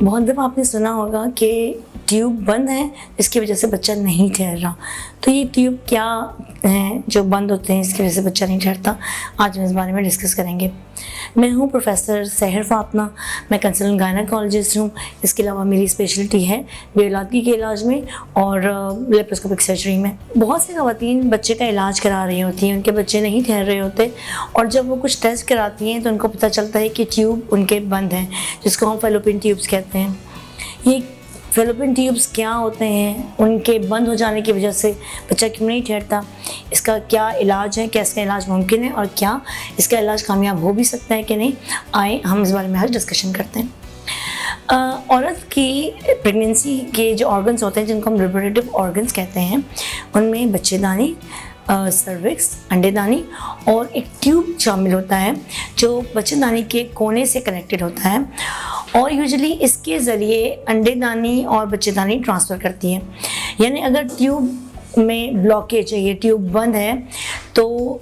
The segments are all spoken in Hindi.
बहुत दफ़ा आपने सुना होगा कि ट्यूब बंद है, इसकी वजह से बच्चा नहीं ठहर रहा। तो ये ट्यूब क्या हैं जो बंद होते हैं इसकी वजह से बच्चा नहीं ठहरता, आज हम इस बारे में डिस्कस करेंगे। मैं हूँ प्रोफेसर सहर फातिमा, मैं कंसल्टेंट गायनेकोलॉजिस्ट हूँ। इसके अलावा मेरी स्पेशलिटी है बेऔलादगी के इलाज में और लेप्रोस्कोपिक सर्जरी में। बहुत सी ख़वातीन बच्चे का इलाज करा रही होती हैं, उनके बच्चे नहीं ठहर रहे होते और जब वो कुछ टेस्ट कराती हैं तो उनको पता चलता है कि ट्यूब उनके बंद हैं, जिसको हम फैलोपियन ट्यूब्स कहते हैं। ये फैलोपियन ट्यूब्स क्या होते हैं, उनके बंद हो जाने की वजह से बच्चा क्यों नहीं ठहरता, इसका क्या इलाज है, क्या इसका इलाज मुमकिन है और क्या इसका इलाज कामयाब हो भी सकता है कि नहीं, आए हम इस बारे में आज डिस्कशन करते हैं। औरत की प्रेगनेंसी के जो ऑर्गन्स होते हैं जिनको हम रिप्रोडक्टिव ऑर्गन्स कहते हैं, उनमें बच्चेदानी, सर्विक्स, अंडेदानी और एक ट्यूब शामिल होता है जो बच्चेदानी के कोने से कनेक्टेड होता है और यूजुअली इसके ज़रिए अंडेदानी और बच्चेदानी ट्रांसफ़र करती है। यानी अगर ट्यूब में ब्लॉकेज है, ये ट्यूब बंद है, तो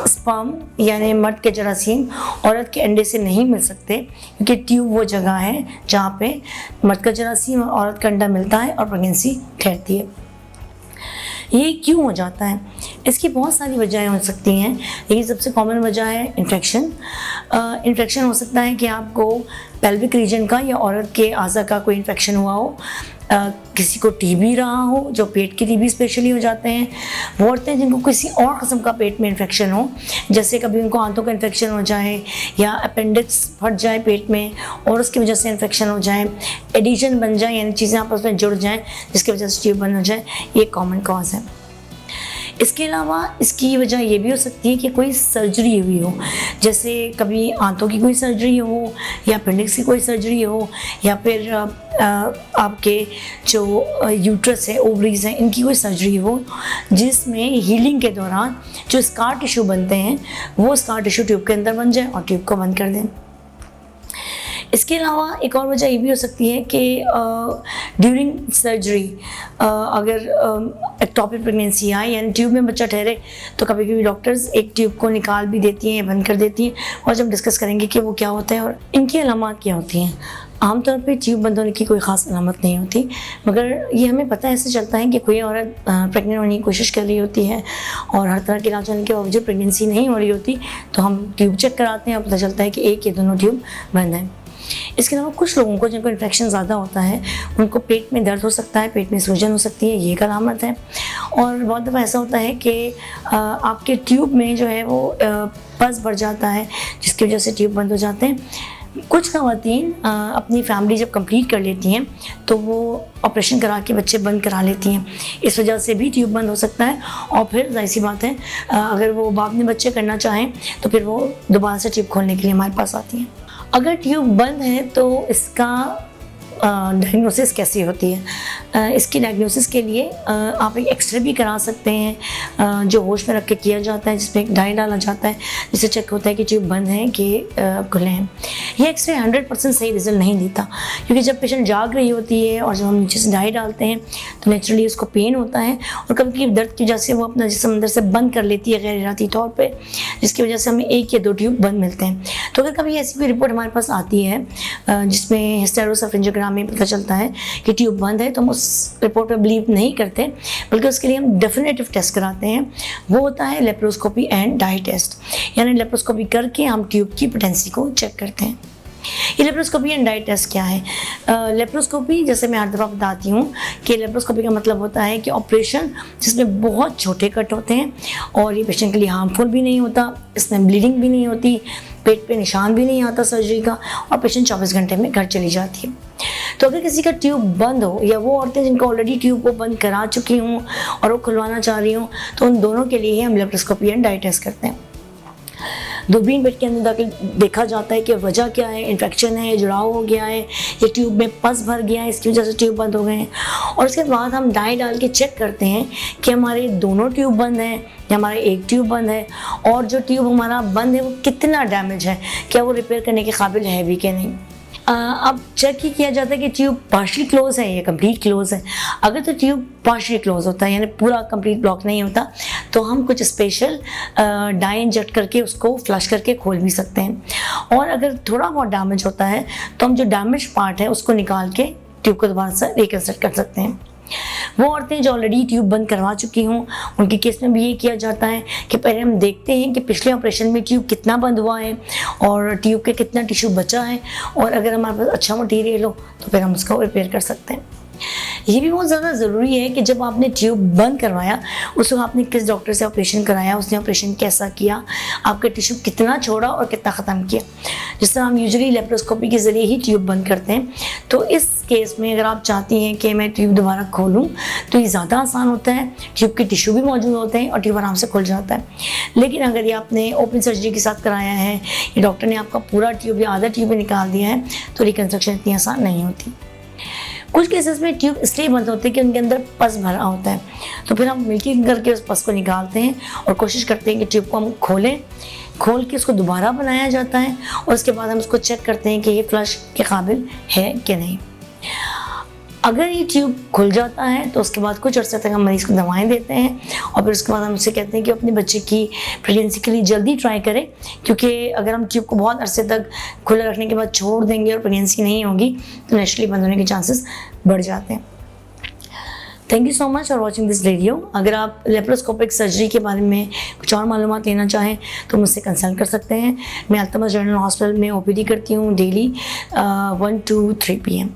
स्पर्म यानी मर्द के जरासीम औरत के अंडे से नहीं मिल सकते, क्योंकि ट्यूब वो जगह है जहाँ पे मर्द का जरासीम और औरत का अंडा मिलता है और प्रेगनेंसी ठहरती है। ये क्यों हो जाता है? इसकी बहुत सारी वजहें हो सकती हैं, लेकिन सबसे कॉमन वजह है इन्फेक्शन। इन्फेक्शन हो सकता है कि आपको पेल्विक रीजन का या औरत के आज़ा का कोई इन्फेक्शन हुआ हो, किसी को टीबी रहा हो, जो पेट के टीबी स्पेशली हो जाते हैं। वो औरतें जिनको किसी और किस्म का पेट में इन्फेक्शन हो, जैसे कभी उनको आंतों का इन्फेक्शन हो जाए या अपेंडिक्स फट जाए पेट में और उसकी वजह से इन्फेक्शन हो जाए, एडिशन बन जाए यानी चीज़ें आपस में जुड़ जाएँ जिसकी वजह से ट्यूब बंद हो जाए, ये कॉमन कॉज है। इसके अलावा इसकी वजह ये भी हो सकती है कि कोई सर्जरी हुई हो, जैसे कभी आंतों की कोई सर्जरी हो या अपेंडिक्स की कोई सर्जरी हो या फिर आपके जो यूट्रस है, ओवरीज हैं, इनकी कोई सर्जरी हो जिसमें हीलिंग के दौरान जो स्कार टिश्यू बनते हैं वो स्कार टिश्यू ट्यूब के अंदर बन जाए और ट्यूब को बंद कर दें। इसके अलावा एक और वजह ये भी हो सकती है कि ड्यूरिंग सर्जरी अगर एक्टोपिक प्रेगनेंसी आए यानी ट्यूब में बच्चा ठहरे, तो कभी कभी डॉक्टर्स एक ट्यूब को निकाल भी देती हैं या बंद कर देती हैं और जब डिस्कस करेंगे कि वो क्या होता है और इनकी अलामत क्या होती हैं। आमतौर पे ट्यूब बंद होने की कोई ख़ास अलामत नहीं होती, मगर ये हमें पता ऐसे चलता है कि कोई औरत प्रेग्नेंट होने की कोशिश कर रही होती है और हर तरह के इलाज होने के बावजूद प्रेगनेंसी नहीं हो रही होती, तो हम ट्यूब चेक कराते हैं और पता चलता है कि एक या दोनों ट्यूब बंद हैं। इसके अलावा कुछ लोगों को जिनको इन्फेक्शन ज़्यादा होता है उनको पेट में दर्द हो सकता है, पेट में सूजन हो सकती है, ये एक अलामत है। और बहुत दफ़ा ऐसा होता है कि आपके ट्यूब में जो है वो पस बढ़ जाता है जिसकी वजह से ट्यूब बंद हो जाते हैं। कुछ ख़वातीन अपनी फैमिली जब कंप्लीट कर लेती हैं तो वो ऑपरेशन करा के बच्चे बंद करा लेती हैं, इस वजह से भी ट्यूब बंद हो सकता है। और फिर जाहिर सी बात है अगर वो बाद में बच्चे करना चाहें तो फिर वो दोबारा से ट्यूब खोलने के लिए हमारे पास आती हैं। अगर ट्यूब बंद है तो इसका डायग्नोसिस कैसी होती है? इसकी डायग्नोसिस के लिए आप एक एक्सरे भी करा सकते हैं जो होश में रख के किया जाता है, जिसमें एक डाई डाला जाता है जिससे चेक होता है कि ट्यूब बंद है कि खुले हैं। ये एक्सरे 100% सही रिजल्ट नहीं देता, क्योंकि जब पेशेंट जाग रही होती है और जब हम नीचे से डाई डालते हैं तो नेचुरली उसको पेन होता है और कभी कभी दर्द की वजह से वो अपना जिस्म अंदर से बंद कर लेती है गैर इरादी तौर पर, जिसकी वजह से हमें एक या दो ट्यूब बंद मिलते हैं। तो अगर कभी ऐसी कोई रिपोर्ट हमारे पास आती है जिसमें हिस्टेरोसफिंजियोग्राम में पता चलता है कि ट्यूब बंद है, तो हम उस रिपोर्ट पर बिलीव नहीं करते, बल्कि उसके लिए हम डेफिनेटिव टेस्ट कराते हैं। वो होता है लेप्रोस्कोपी एंड डाई टेस्ट, यानी लेप्रोस्कोपी करके हम ट्यूब की पोटेंसी को चेक करते हैं। ये लेप्रोस्कोपी एंड डाई टेस्ट क्या है? लेप्रोस्कोपी, जैसे मैं हर दफ़ा बताती हूँ कि लेप्रोस्कोपी का मतलब होता है कि ऑपरेशन जिसमें बहुत छोटे कट होते हैं और ये पेशेंट के लिए हार्मफुल भी नहीं होता, इसमें ब्लीडिंग भी नहीं होती, पेट पे निशान भी नहीं आता सर्जरी का और पेशेंट 24 घंटे में घर चली जाती है। तो अगर किसी का ट्यूब बंद हो या वो औरतें जिनको ऑलरेडी ट्यूब को बंद करा चुकी हों और वो खुलवाना चाह रही हों, तो उन दोनों के लिए हम लेप्रोस्कोपी एंड डाई टेस्ट करते हैं। दूरबीन पेट के अंदर जाकर देखा जाता है कि वजह क्या है, इन्फेक्शन है, जुड़ाव हो गया है, ये ट्यूब में पस भर गया है, इसकी वजह से ट्यूब बंद हो गए हैं। और उसके बाद हम डाई डाल के चेक करते हैं कि हमारे दोनों ट्यूब बंद हैं या हमारा एक ट्यूब बंद है और जो ट्यूब हमारा बंद है वो कितना डैमेज है, क्या वो रिपेयर करने के काबिल है भी कि नहीं। अब चेक ही किया जाता है कि ट्यूब पार्शियली क्लोज है या कंप्लीट क्लोज है। अगर तो ट्यूब पार्शियली क्लोज होता है यानी पूरा कंप्लीट ब्लॉक नहीं होता, तो हम कुछ स्पेशल डाई इंजेक्ट करके उसको फ्लश करके खोल भी सकते हैं। और अगर थोड़ा बहुत डैमेज होता है तो हम जो डैमेज पार्ट है उसको निकाल के ट्यूब को दोबारा से रिकंस्ट्रक्ट कर सकते हैं। वो औरतें जो ऑलरेडी ट्यूब बंद करवा चुकी हों, उनके केस में भी ये किया जाता है कि पहले हम देखते हैं कि पिछले ऑपरेशन में ट्यूब कितना बंद हुआ है और ट्यूब के कितना टिश्यू बचा है, और अगर हमारे पास अच्छा मटीरियल हो तो फिर हम उसको रिपेयर कर सकते हैं। ये भी बहुत ज़्यादा ज़रूरी है कि जब आपने ट्यूब बंद करवाया उस वक्त आपने किस डॉक्टर से ऑपरेशन कराया, उसने ऑपरेशन कैसा किया, आपका टिश्यू कितना छोड़ा और कितना ख़त्म किया। जिस तरह हम यूजुअली लेप्रोस्कोपी के ज़रिए ही ट्यूब बंद करते हैं, तो इस केस में अगर आप चाहती हैं कि मैं ट्यूब दोबारा खोलूं तो ये ज़्यादा आसान होता है। ट्यूब के टिश्यू भी मौजूद होते हैं और ट्यूब आराम से खुल जाता है। लेकिन अगर ये आपने ओपन सर्जरी के साथ कराया है या डॉक्टर ने आपका पूरा ट्यूब या आधा ट्यूब निकाल दिया है, तो रिकन्स्ट्रक्शन इतनी आसान नहीं होती। कुछ केसेस में ट्यूब इसलिए बंद होते हैं कि उनके अंदर पस भरा होता है, तो फिर हम मिल्किंग करके उस पस को निकालते हैं और कोशिश करते हैं कि ट्यूब को हम खोल के उसको दोबारा बनाया जाता है, और उसके बाद हम उसको चेक करते हैं कि ये फ्लश के काबिल है कि नहीं। अगर ये ट्यूब खुल जाता है तो उसके बाद कुछ अर्से तक हम मरीज़ को दवाएं देते हैं, और फिर उसके बाद हम उससे कहते हैं कि अपने बच्चे की प्रेगनेंसी के लिए जल्दी ट्राई करें, क्योंकि अगर हम ट्यूब को बहुत अरसे तक खुला रखने के बाद छोड़ देंगे और प्रेगनेंसी नहीं होगी तो नेचुरली बंद होने के चांसेस बढ़ जाते हैं। Thank you so much for watching this video. अगर आप लेप्रोस्कोपिक सर्जरी के बारे में कुछ और मालूमात लेना चाहें तो मुझसे कंसल्ट कर सकते हैं। मैं अल्तमस जनरल हॉस्पिटल में OPD करती हूँ डेली 1 to 3 PM।